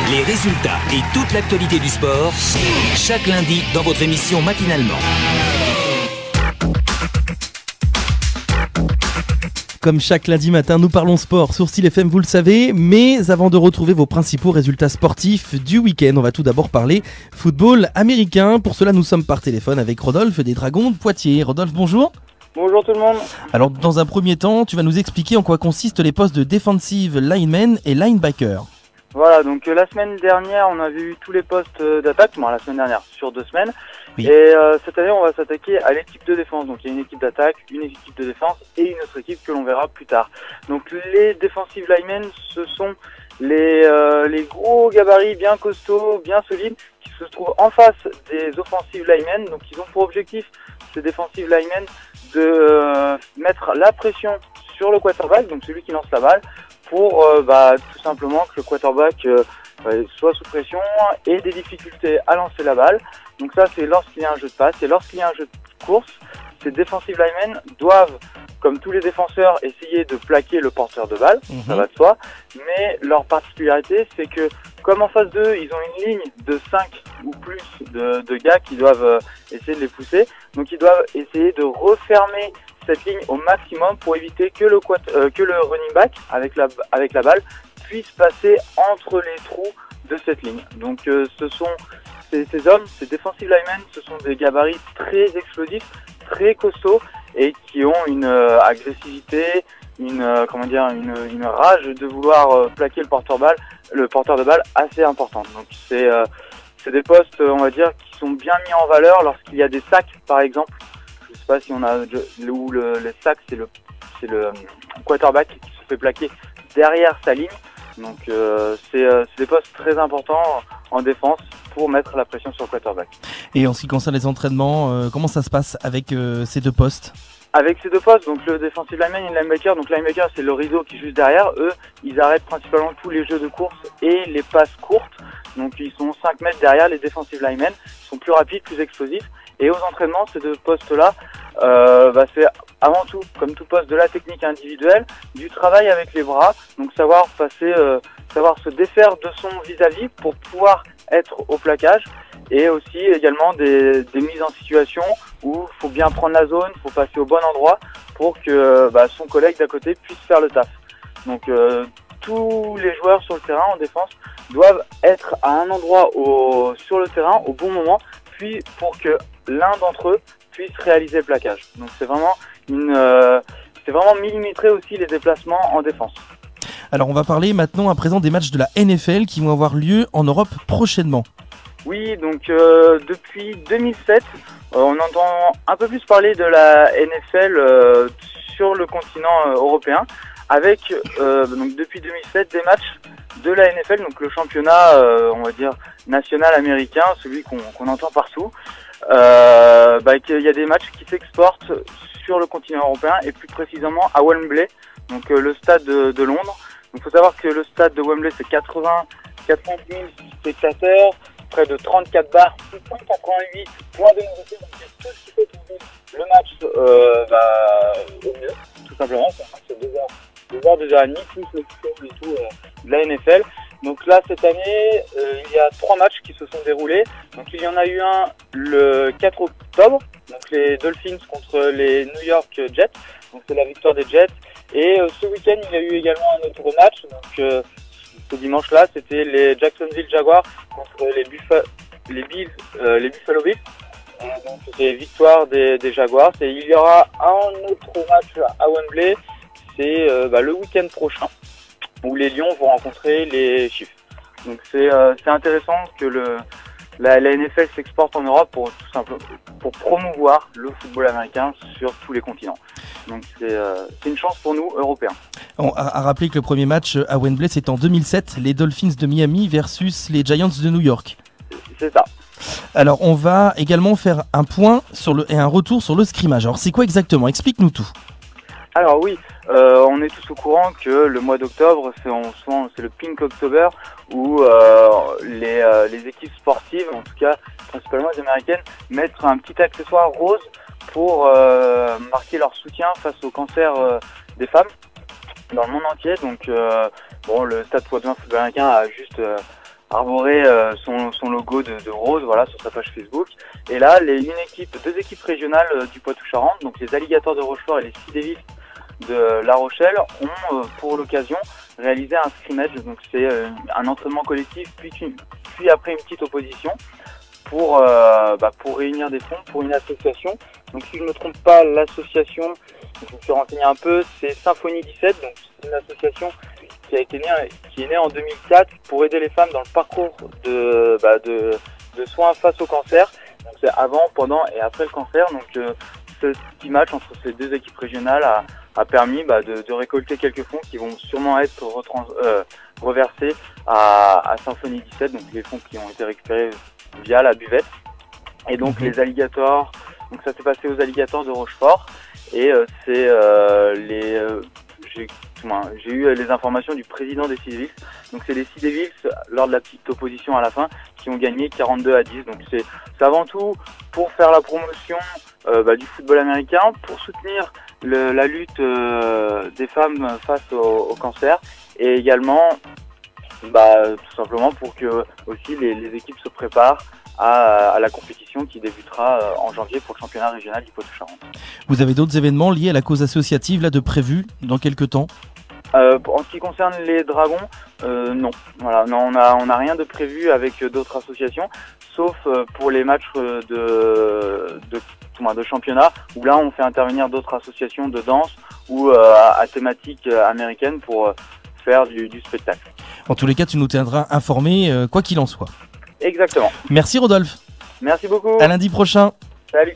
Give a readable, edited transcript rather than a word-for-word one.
Les résultats et toute l'actualité du sport, chaque lundi dans votre émission Matinalement. Comme chaque lundi matin, nous parlons sport sur Style FM, vous le savez. Mais avant de retrouver vos principaux résultats sportifs du week-end, on va tout d'abord parler football américain. Pour cela, nous sommes par téléphone avec Rodolphe des Dragons de Poitiers. Rodolphe, bonjour. Bonjour tout le monde. Alors, dans un premier temps, tu vas nous expliquer en quoi consistent les postes de defensive lineman et linebacker. Voilà, donc la semaine dernière, on a vu tous les postes d'attaque, la semaine dernière, sur 2 semaines. Oui. Et cette année, on va s'attaquer à l'équipe de défense. Donc il y a une équipe d'attaque, une équipe de défense et une autre équipe que l'on verra plus tard. Donc les defensive linemen, ce sont les gros gabarits bien costauds, bien solides, qui se trouvent en face des offensive linemen. Donc ils ont pour objectif, ces defensive linemen, de mettre la pression sur le quarterback, donc celui qui lance la balle, pour tout simplement que le quarterback soit sous pression et des difficultés à lancer la balle. Donc ça, c'est lorsqu'il y a un jeu de passe. Et lorsqu'il y a un jeu de course, ces defensive linemen doivent, comme tous les défenseurs, essayer de plaquer le porteur de balle, ça va de soi. Mais leur particularité, c'est que comme en face d'eux, ils ont une ligne de 5 ou plus de gars qui doivent essayer de les pousser. Donc ils doivent essayer de refermer cette ligne au maximum pour éviter que le running back avec la balle puisse passer entre les trous de cette ligne. Donc ce sont ces hommes, ces defensive linemen, ce sont des gabarits très explosifs, très costauds et qui ont une agressivité, une rage de vouloir plaquer le porteur de balle assez importante. Donc c'est des postes, on va dire, qui sont bien mis en valeur lorsqu'il y a des sacs, par exemple. Je sais pas si on a où les sacs, c'est le quarterback qui se fait plaquer derrière sa ligne. Donc c'est des postes très importants en défense pour mettre la pression sur le quarterback. Et en ce qui concerne les entraînements, comment ça se passe avec ces deux postes ? Avec ces deux postes, donc le defensive lineman et le linebacker, donc linebacker c'est le rideau qui est juste derrière, eux ils arrêtent principalement tous les jeux de course et les passes courtes, donc ils sont 5 mètres derrière les defensive linemen, ils sont plus rapides, plus explosifs, et aux entraînements ces deux postes là, c'est avant tout, comme tout poste, de la technique individuelle, du travail avec les bras, donc savoir se défaire de son vis-à-vis pour pouvoir être au plaquage, et aussi également des mises en situation où il faut bien prendre la zone, il faut passer au bon endroit pour que son collègue d'à côté puisse faire le taf. Donc tous les joueurs sur le terrain en défense doivent être à un endroit sur le terrain au bon moment, puis pour que l'un d'entre eux puisse réaliser le plaquage. Donc c'est vraiment millimétré aussi les déplacements en défense. Alors on va parler maintenant à présent des matchs de la NFL qui vont avoir lieu en Europe prochainement. Oui, donc depuis 2007, on entend un peu plus parler de la NFL sur le continent européen, avec donc depuis 2007 des matchs de la NFL, donc le championnat on va dire national américain, celui qu'on entend partout. Il y a des matchs qui s'exportent sur le continent européen et plus précisément à Wembley, donc le stade de Londres. Donc il faut savoir que le stade de Wembley c'est 80 000 spectateurs, près de 34 bars, 688 points de nouveauté, donc c'est tout ce qui fait tourner le match au mieux, tout simplement. C'est un match de 2h30, plus le show et tout de la NFL. Donc là, cette année, il y a 3 matchs qui se sont déroulés. Donc il y en a eu un le 4 octobre, donc les Dolphins contre les New York Jets. Donc c'est la victoire des Jets. Et ce week-end, il y a eu également un autre match. Donc ce dimanche-là, c'était les Jacksonville Jaguars contre les Buffalo Bills. Donc c'est victoire des Jaguars. Et il y aura un autre match à Wembley. C'est le week-end prochain, où les Lions vont rencontrer les Chiefs. Donc c'est intéressant que la NFL s'exporte en Europe pour promouvoir le football américain sur tous les continents. Donc c'est une chance pour nous, Européens. On a rappelé que le premier match à Wembley, c'est en 2007, les Dolphins de Miami versus les Giants de New York. C'est ça. Alors on va également faire un point et un retour sur le scrimmage. Alors c'est quoi exactement ? Explique-nous tout. Alors oui, on est tous au courant que le mois d'octobre, c'est le Pink October, où les équipes sportives, en tout cas principalement les américaines, mettent un petit accessoire rose pour marquer leur soutien face au cancer des femmes dans le monde entier. Donc le Stade Toulousain Football Américain a juste arborer son logo de rose, voilà, sur sa page Facebook. Et là, deux équipes régionales du Poitou-Charentes, donc les Alligators de Rochefort et les Sea Devils de La Rochelle, ont pour l'occasion réalisé un scrimmage. Donc c'est un entraînement collectif, puis après une petite opposition pour réunir des fonds pour une association. Donc si je ne me trompe pas, l'association, je me suis renseigné un peu, c'est Symphonie 17, donc c'est une association qui est née en 2004 pour aider les femmes dans le parcours de soins face au cancer. Donc c'est avant, pendant et après le cancer. Donc ce petit match entre ces deux équipes régionales a permis de récolter quelques fonds qui vont sûrement être reversés à Symphonie 17, donc les fonds qui ont été récupérés via la buvette. Et donc les alligators, donc ça s'est passé aux Alligators de Rochefort, et j'ai eu les informations du président des Sea Devils. Donc c'est les Sea Devils, lors de la petite opposition à la fin, qui ont gagné 42-10. Donc c'est avant tout pour faire la promotion du football américain, pour soutenir la lutte des femmes face au cancer, et également tout simplement pour que aussi les équipes se préparent à la compétition qui débutera en janvier pour le championnat régional du Poitou-Charentes. Vous avez d'autres événements liés à la cause associative là de prévus dans quelques temps? En ce qui concerne les Dragons, non. Voilà, non, on n'a rien de prévu avec d'autres associations, sauf pour les matchs de championnat, où là on fait intervenir d'autres associations de danse ou à thématique américaine pour faire du spectacle. En tous les cas, tu nous tiendras informés, quoi qu'il en soit. Exactement. Merci Rodolphe. Merci beaucoup. À lundi prochain. Salut.